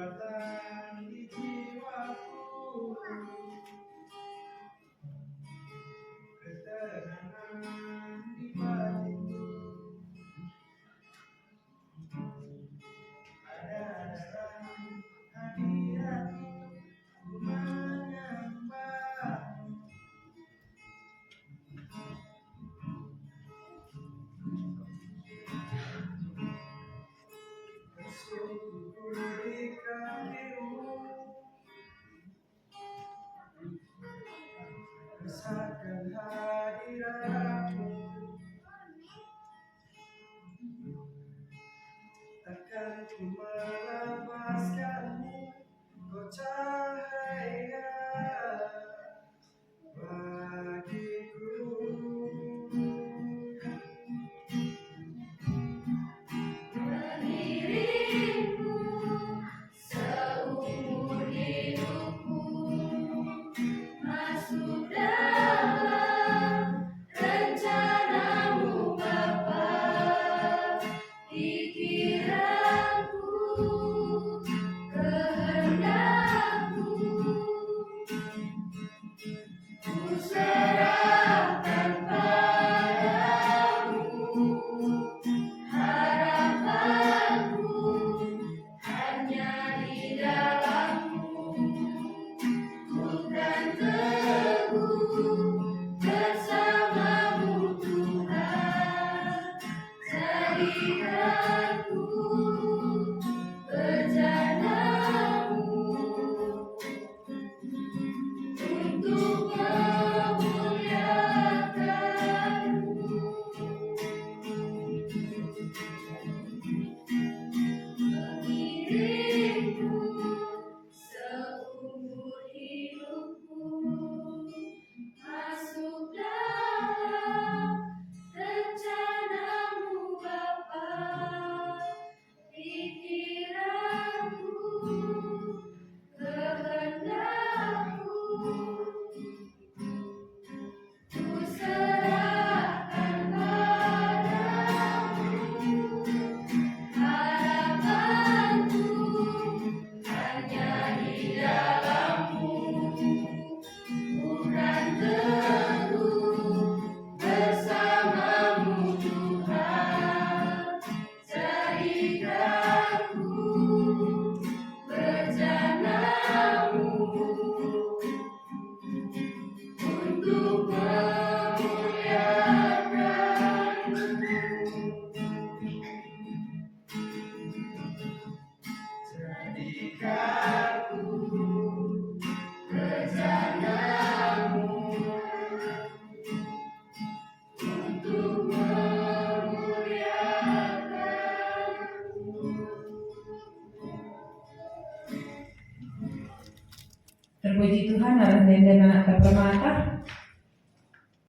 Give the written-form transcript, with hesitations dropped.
datang di jiwaku, ketenangan di batinku. Ada dalam hadiratmu, ku menyembahmu. Bersyukur di kehadiranmu, rasakan hadiratmu. Takkan ku melepaskanmu, kau cahaya bagiku. Mengiringmu seumur hidupku, masuk dalam rencanamu Bapa. Pikiranku, kehendakku, ku serahkan padamu. Harapanku hanya di dalam-Mu, ku kan teguh bersama-Mu Tuhan. Jadikanku berjanamu untuk memuliakan-Mu. Mengiringku seumur hidupku, masuk dalam rencana-Mu Bapa. Pikiranku, kehendakku, ku serahkan padamu. Harapanku hanya di dalam-Mu, ku kan teguh bersama-Mu Tuhan. Jadikanku berjanamu untuk memuliakan-Mu. Jadikanku Berjanamu untuk memuliakan-Mu. Terpuji Tuhan, narasenda anak permata.